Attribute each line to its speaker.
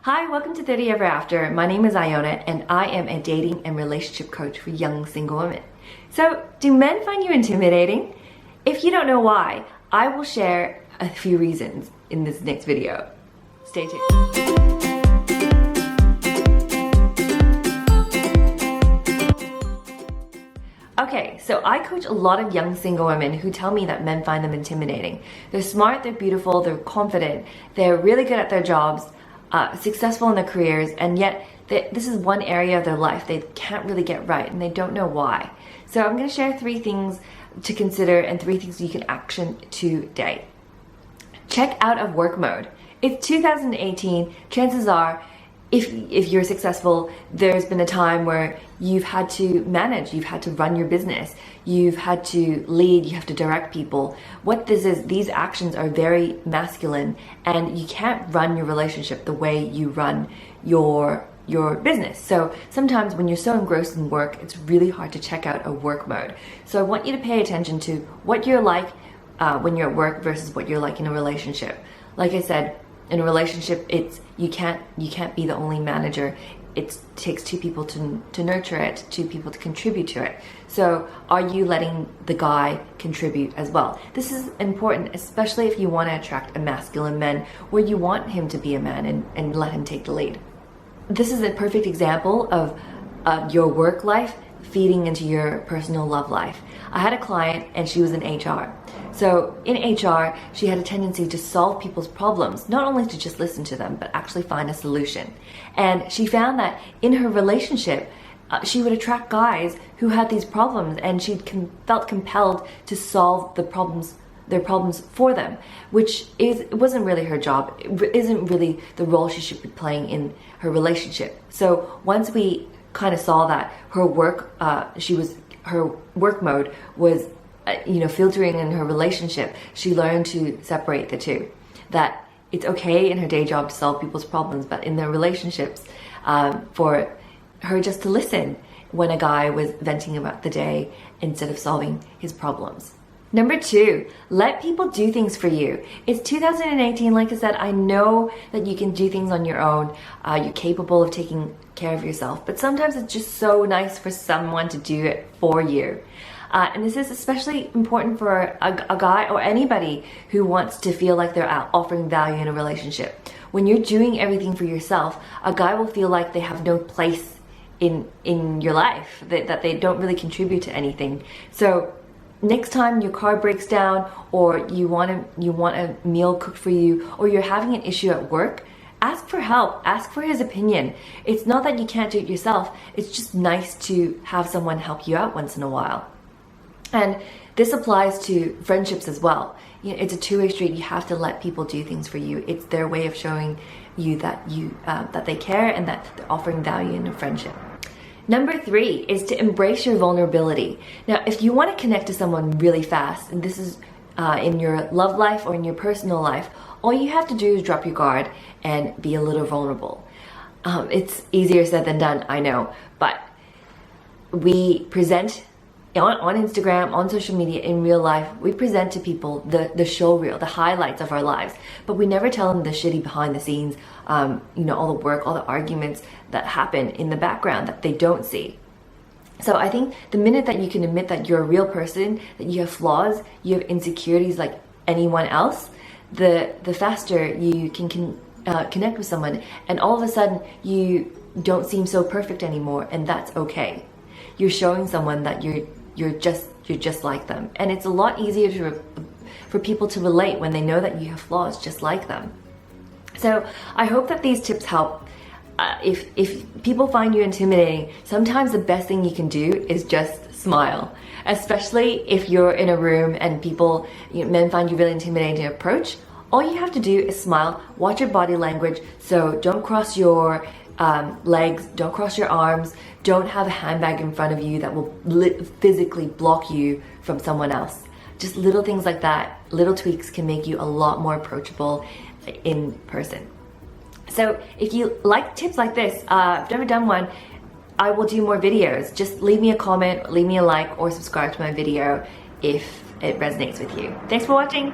Speaker 1: Hi, welcome to 30 Ever After. My name is Iona and I am a dating and relationship coach for young single women. So, do men find you intimidating? If you don't know why, I will share a few reasons in this next video. Stay tuned. Okay, so I coach a lot of young single women who tell me that men find them intimidating. They're smart, they're beautiful, they're confident, they're really good at their jobs, successful in their careers, and yet this is one area of their life they can't really get right and they don't know why. So I'm going to share 3 things to consider and 3 things you can action today. Check out of work mode. It's 2018, chances are if you're successful, there's been a time where you've had to manage, you've had to run your business, you've had to lead, you have to direct people. What this is, these actions are very masculine and you can't run your relationship the way you run your business. So sometimes when you're so engrossed in work, it's really hard to check out a work mode. So I want you to pay attention to what you're like when you're at work versus what you're like in a relationship. Like I said, in a relationship, it's you can't be the only manager. It takes 2 people to nurture it, 2 people to contribute to it. So are you letting the guy contribute as well? This is important, especially if you want to attract a masculine man where you want him to be a man and let him take the lead. This is a perfect example of your work life feeding into your personal love life. I had a client and she was in HR. So in HR, she had a tendency to solve people's problems, not only to just listen to them, but actually find a solution. And she found that in her relationship, she would attract guys who had these problems and she felt compelled to solve their problems for them, which it wasn't really her job. It isn't really the role she should be playing in her relationship. So once we kind of saw that her work mode was filtering in her relationship, she learned to separate the 2. That it's okay in her day job to solve people's problems, but in their relationships, for her just to listen when a guy was venting about the day instead of solving his problems. Number 2, let people do things for you. It's 2018, like I said, I know that you can do things on your own. You're capable of taking care of yourself, but sometimes it's just so nice for someone to do it for you. And this is especially important for a guy or anybody who wants to feel like they're offering value in a relationship. When you're doing everything for yourself, a guy will feel like they have no place in your life, that they don't really contribute to anything. So next time your car breaks down, or you want a meal cooked for you, or you're having an issue at work, ask for help, ask for his opinion. It's not that you can't do it yourself, it's just nice to have someone help you out once in a while. And this applies to friendships as well. It's a 2-way street. You have to let people do things for you. It's their way of showing you that that they care and that they're offering value in a friendship. Number 3 is to embrace your vulnerability. Now, if you want to connect to someone really fast, and this is in your love life or in your personal life, all you have to do is drop your guard and be a little vulnerable. It's easier said than done, I know, but we present on Instagram, on social media, in real life, we present to people the show reel, the highlights of our lives, but we never tell them the shitty behind the scenes, all the work, all the arguments that happen in the background that they don't see. So I think the minute that you can admit that you're a real person, that you have flaws, you have insecurities like anyone else, the faster you can connect with someone, and all of a sudden you don't seem so perfect anymore, and that's okay. You're showing someone that you're just like them, and it's a lot easier for people to relate when they know that you have flaws just like them. So I hope that these tips help. If people find you intimidating, sometimes the best thing you can do is just smile, especially if you're in a room and men find you really intimidating to approach. All you have to do is smile, watch your body language. So don't cross your legs, don't cross your arms, don't have a handbag in front of you that will physically block you from someone else. Just little things like that, little tweaks can make you a lot more approachable in person. So if you like tips like this, I've never done one, I will do more videos. Just leave me a comment, leave me a like, or subscribe to my video if it resonates with you. Thanks for watching.